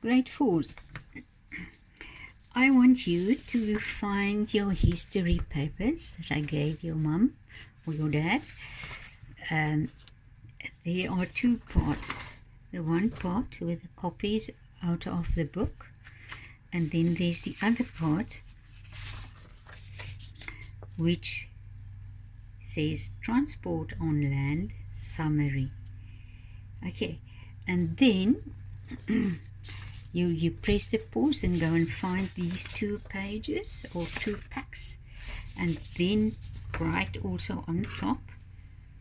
Grade 4s. I want you to find your history papers that I gave your mum or your dad. There are two parts. The one part with the copies out of the book, and then there's the other part which says transport on land summary. Okay, and then you press the pause and go and find these 2 pages or 2 packs, and then write also on top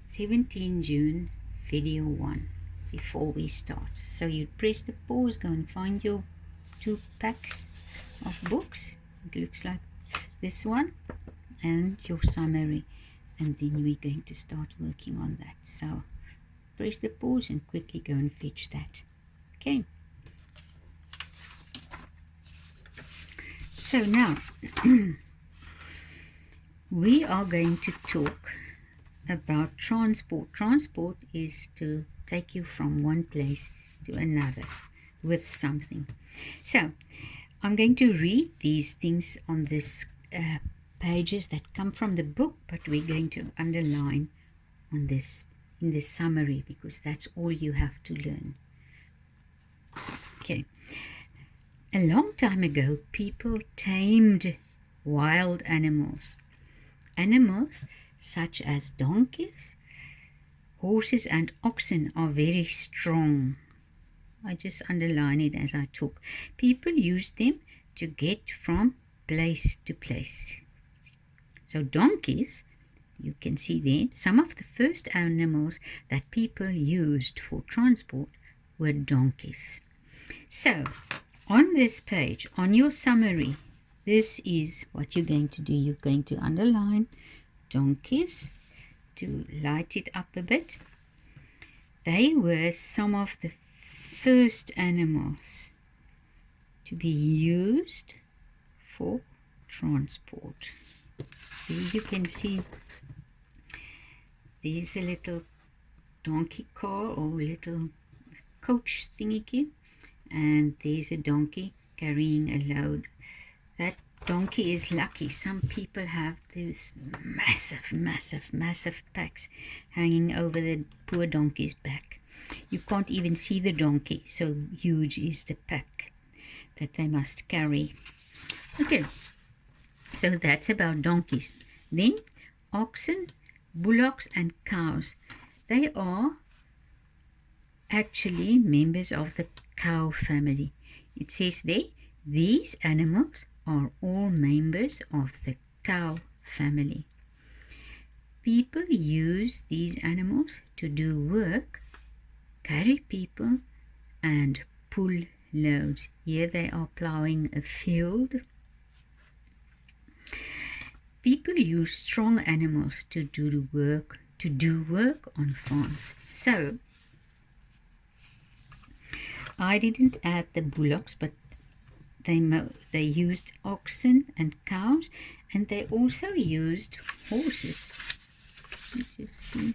17 June video 1 before we start. So you press the pause, go and find your 2 packs of books. It looks like this one, and your summary, and then we're going to start working on that. So press the pause and quickly go and fetch that. Okay, so now we are going to talk about transport. Transport is to take you from one place to another with something. So I'm going to read these things on this pages that come from the book, but we're going to underline on this in this summary because that's all you have to learn. Okay. A long time ago, people tamed wild animals. Animals such as donkeys, horses, and oxen are very strong. I just underline it as I talk. People used them to get from place to place. So donkeys, you can see there, some of the first animals that people used for transport were donkeys. So on this page, on your summary, this is what you're going to do. You're going to underline donkeys to light it up a bit. They were some of the first animals to be used for transport. There you can see there's a little donkey car or little coach thingy, and there's a donkey carrying a load. That donkey is lucky. Some people have these massive packs hanging over the poor donkey's back. You can't even see the donkey, so huge is the pack that they must carry. Okay, so that's about donkeys. Then oxen, bullocks, and cows. They are actually members of the cow family. It says there, these animals are all members of the cow family. People use these animals to do work, carry people, and pull loads. Here they are plowing a field. People use strong animals to do work on farms. So I didn't add the bullocks, but they used oxen and cows, and they also used horses. Just see.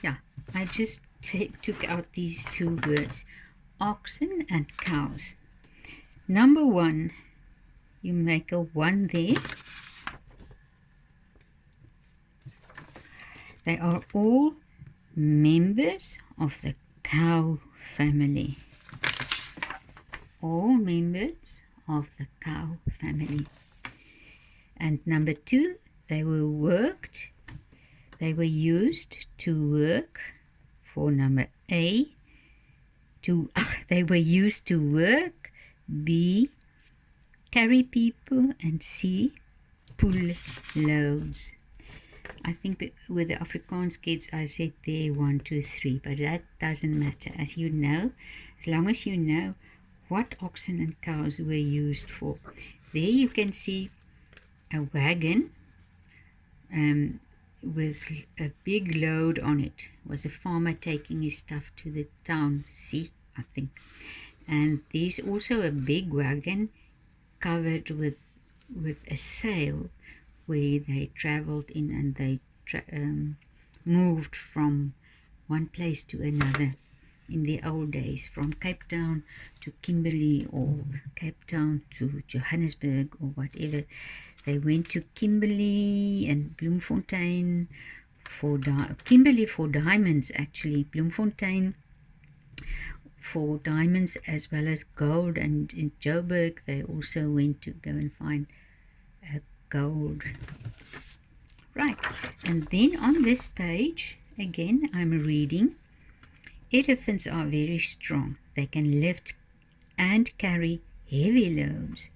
Yeah, I just took out these 2 words, oxen and cows. Number 1, you make a 1 there. They are all members of the cow family. All members of the cow family. And number 2, they were used to work for number A. They were used to work, B, carry people, and C, pull loads. I think with the Afrikaans kids, I said there 1, 2, 3, but that doesn't matter. As you know, as long as you know what oxen and cows were used for. There you can see a wagon with a big load on it. It was a farmer taking his stuff to the town. See, I think. And there's also a big wagon covered with a sail where they traveled in, and they moved from one place to another in the old days, from Cape Town to Kimberley or Cape Town to Johannesburg or whatever. They went to Kimberley and Bloemfontein for Kimberley for diamonds, actually. Bloemfontein for diamonds as well as gold, and in Joburg they also went to go and find gold. Right, and then on this page again I'm reading, elephants are very strong. They can lift and carry heavy loads.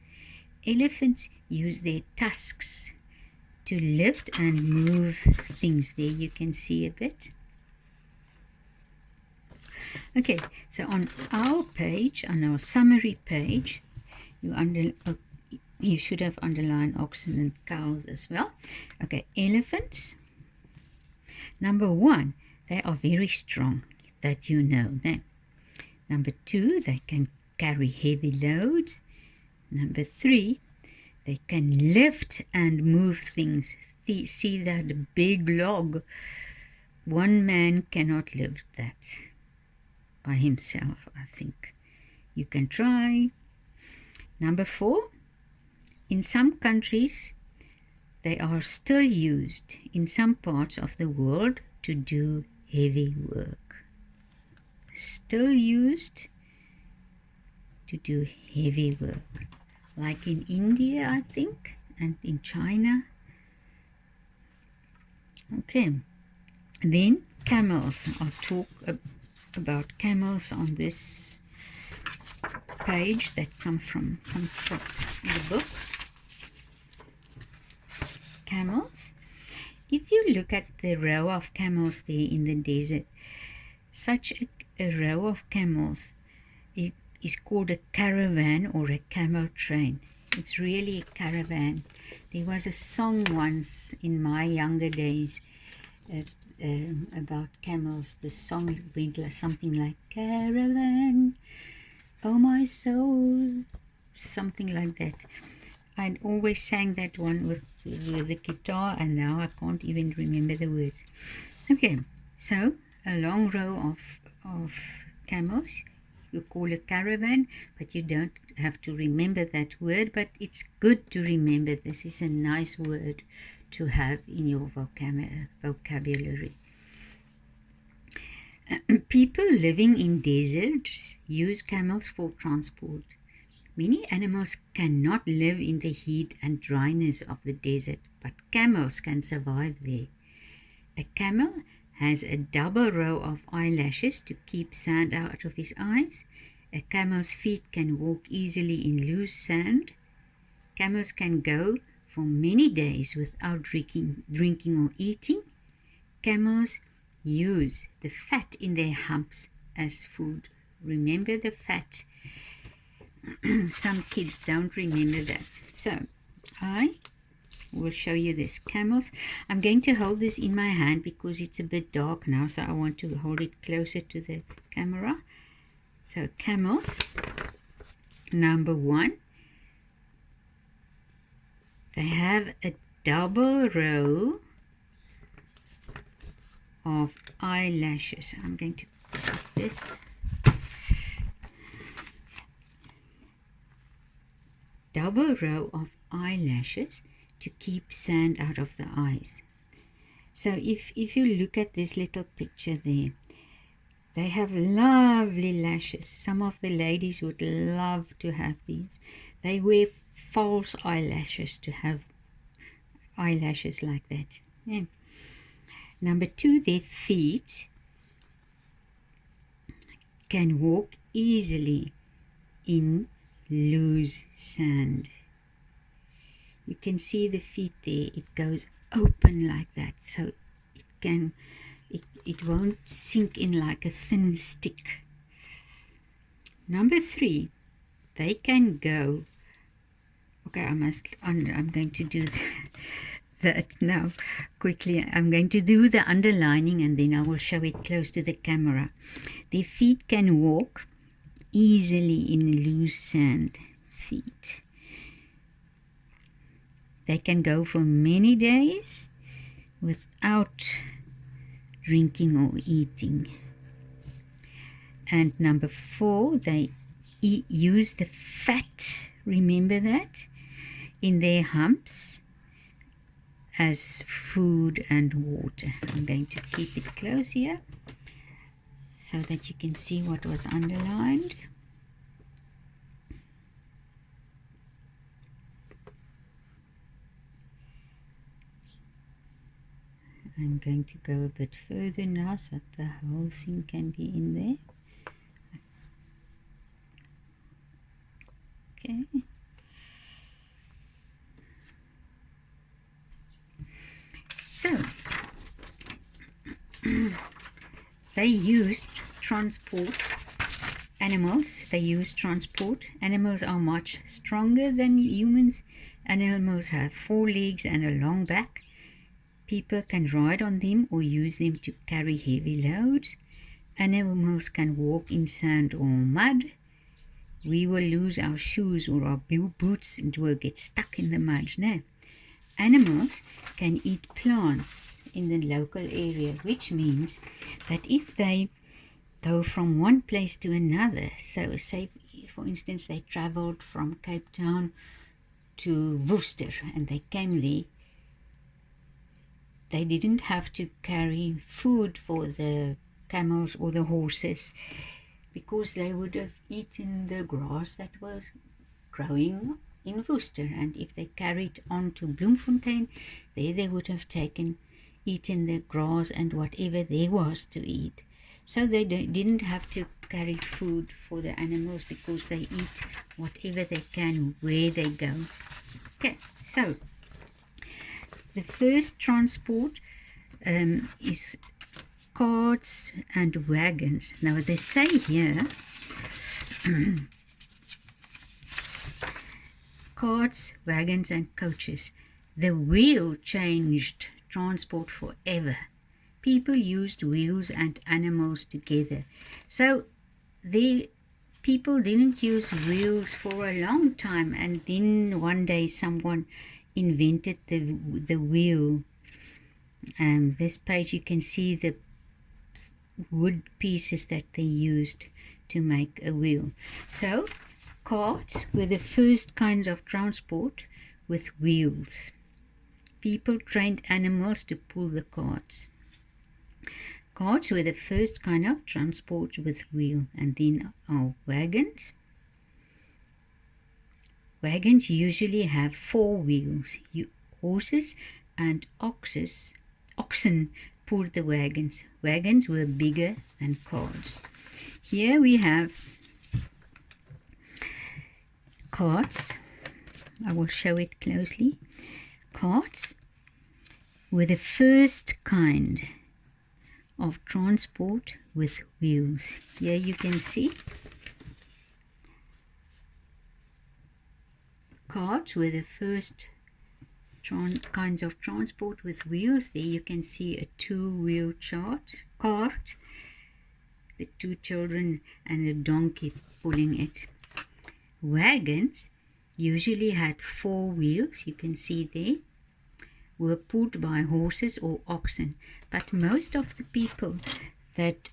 Elephants use their tusks to lift and move things. There you can see a bit. Okay, so on our page, on our summary page, you should have underlined oxen and cows as well. Okay, elephants. Number 1, they are very strong, that you know. Number 2, they can carry heavy loads. Number 3, they can lift and move things. See that big log? One man cannot lift that by himself, I think. You can try. Number 4, in some countries, they are still used in some parts of the world to do heavy work. Still used to do heavy work. Like in India, I think, and in China. Okay. Then camels. I'll talk about camels on this page that comes from the book. Camels. If you look at the row of camels there in the desert, such a row of camels, it is called a caravan or a camel train. It's really a caravan. There was a song once in my younger days about camels. The song went something like, caravan, oh my soul, something like that. I'd always sang that one with the guitar, and now I can't even remember the words. Okay, so a long row of camels you call a caravan, but you don't have to remember that word, but it's good to remember. This is a nice word to have in your vocabulary. People living in deserts use camels for transport. Many animals cannot live in the heat and dryness of the desert, but camels can survive there. A camel has a double row of eyelashes to keep sand out of his eyes. A camel's feet can walk easily in loose sand. Camels can go for many days without drinking or eating. Camels use the fat in their humps as food. Remember the fat. Some kids don't remember that. So I will show you this. Camels. I'm going to hold this in my hand because it's a bit dark now, so I want to hold it closer to the camera. So camels. Number 1. They have a double row of eyelashes. I'm going to put this. Double row of eyelashes to keep sand out of the eyes. So if you look at this little picture there, they have lovely lashes. Some of the ladies would love to have these. They wear false eyelashes to have eyelashes like that. Yeah. Number 2, their feet can walk easily in loose sand. You can see the feet there. It goes open like that, so it won't sink in like a thin stick. Number 3, they can go. Okay, I'm going to do that now quickly. I'm going to do the underlining and then I will show it close to the camera. Their feet can walk easily in loose sand. Feet. They can go for many days without drinking or eating. And number 4, they use the fat, remember that, in their humps as food and water. I'm going to keep it close here so that you can see what was underlined. I'm going to go a bit further now so that the whole thing can be in there. Okay. So, they used transport animals. They use transport. Animals are much stronger than humans. Animals have 4 legs and a long back. People can ride on them or use them to carry heavy loads. Animals can walk in sand or mud. We will lose our shoes or our boots and will get stuck in the mud. No. Animals can eat plants in the local area, which means that if they go from one place to another, so say for instance they traveled from Cape Town to Worcester and they came there, they didn't have to carry food for the camels or the horses because they would have eaten the grass that was growing in Worcester, and if they carried on to Bloemfontein, there they would have eaten the grass and whatever there was to eat. So they didn't have to carry food for the animals because they eat whatever they can where they go. Okay, so the first transport is carts and wagons. Now they say here carts, wagons and coaches. The wheel changed transport forever. People used wheels and animals together. So the people didn't use wheels for a long time, and then one day someone invented the wheel. This page you can see the wood pieces that they used to make a wheel. So carts were the first kinds of transport with wheels. People trained animals to pull the carts. Carts were the first kind of transport with wheel, and then our wagons. Wagons usually have 4 wheels. Horses and oxen pulled the wagons. Wagons were bigger than cars. Here we have carts. I will show it closely. Carts were the first kind of transport with wheels. Here you can see carts were the first kinds of transport with wheels. There you can see a 2-wheel cart, the 2 children and a donkey pulling it. Wagons usually had 4 wheels, you can see there, were pulled by horses or oxen. But most of the people that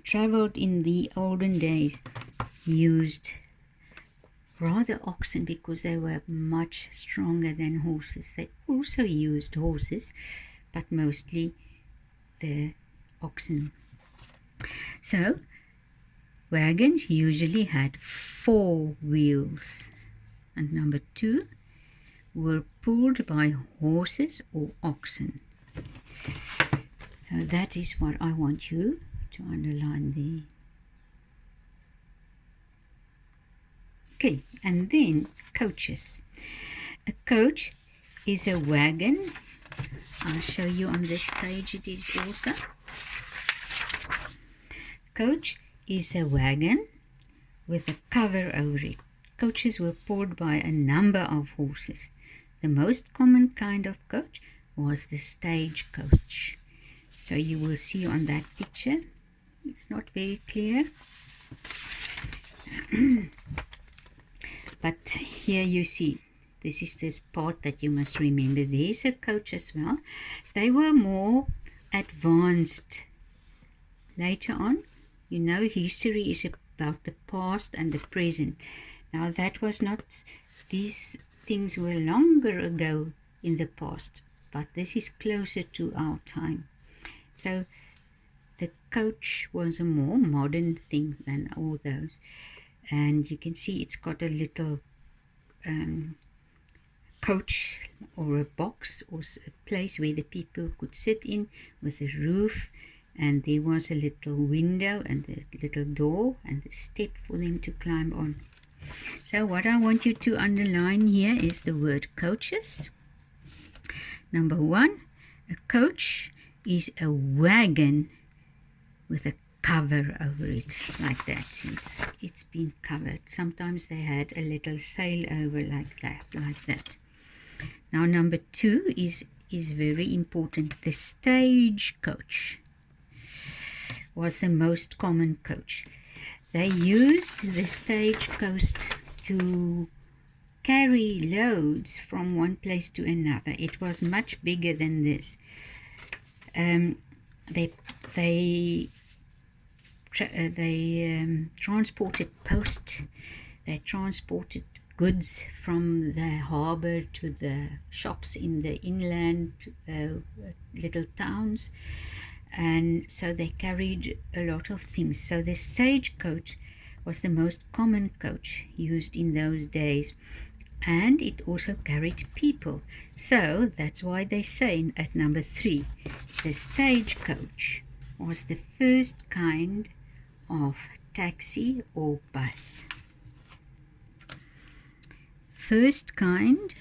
traveled in the olden days used rather oxen because they were much stronger than horses. They also used horses, but mostly the oxen. So wagons usually had 4 wheels, and number 2 were pulled by horses or oxen. So that is what I want you to underline there. Okay, and then coaches. A coach is a wagon. I'll show you on this page it is also. Coach is a wagon with a cover over it. Coaches were pulled by a number of horses. The most common kind of coach was the stage coach. So you will see on that picture, it's not very clear. But here you see, this is this part that you must remember. There's a coach as well. They were more advanced. Later on, you know, history is about the past and the present. Now that was not, these things were longer ago in the past, but this is closer to our time. So the coach was a more modern thing than all those. And you can see it's got a little coach or a box or a place where the people could sit in with a roof, and there was a little window and a little door and a step for them to climb on. So what I want you to underline here is the word coaches. Number 1, a coach is a wagon with a cover over it, like that. It's been covered. Sometimes they had a little sail over like that. Now number 2 is very important. The stagecoach was the most common coach. They used the stagecoach to carry loads from one place to another. It was much bigger than this. They transported post. They transported goods from the harbor to the shops in the inland little towns, and so they carried a lot of things. So the stagecoach was the most common coach used in those days, and it also carried people. So that's why they say at number 3, the stagecoach was the first kind of taxi or bus. First kind,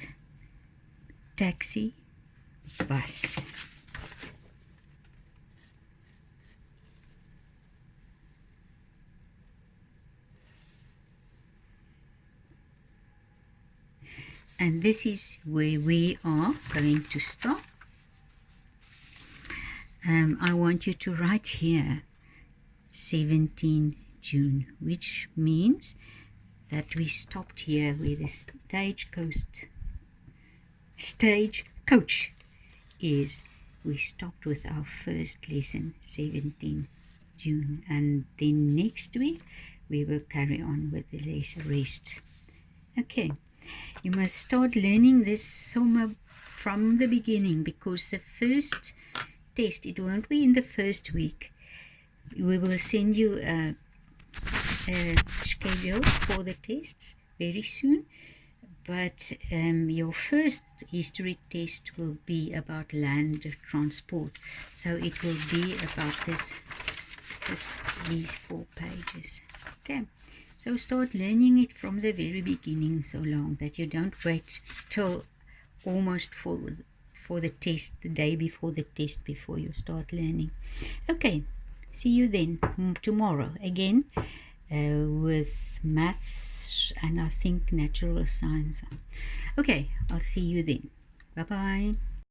taxi, bus. And this is where we are going to stop. I want you to write here 17 June, which means that we stopped here where the stagecoach is. We stopped with our first lesson, 17 June, and then next week we will carry on with the rest. Okay, you must start learning this from the beginning, because the first test, it won't be in the first week. We will send you a schedule for the tests very soon, but your first history test will be about land transport, so it will be about these 4 pages. Okay, so start learning it from the very beginning, so long that you don't wait till almost for the test, the day before the test, before you start learning. Okay, see you then tomorrow again with maths and I think natural science. Okay, I'll see you then. Bye-bye.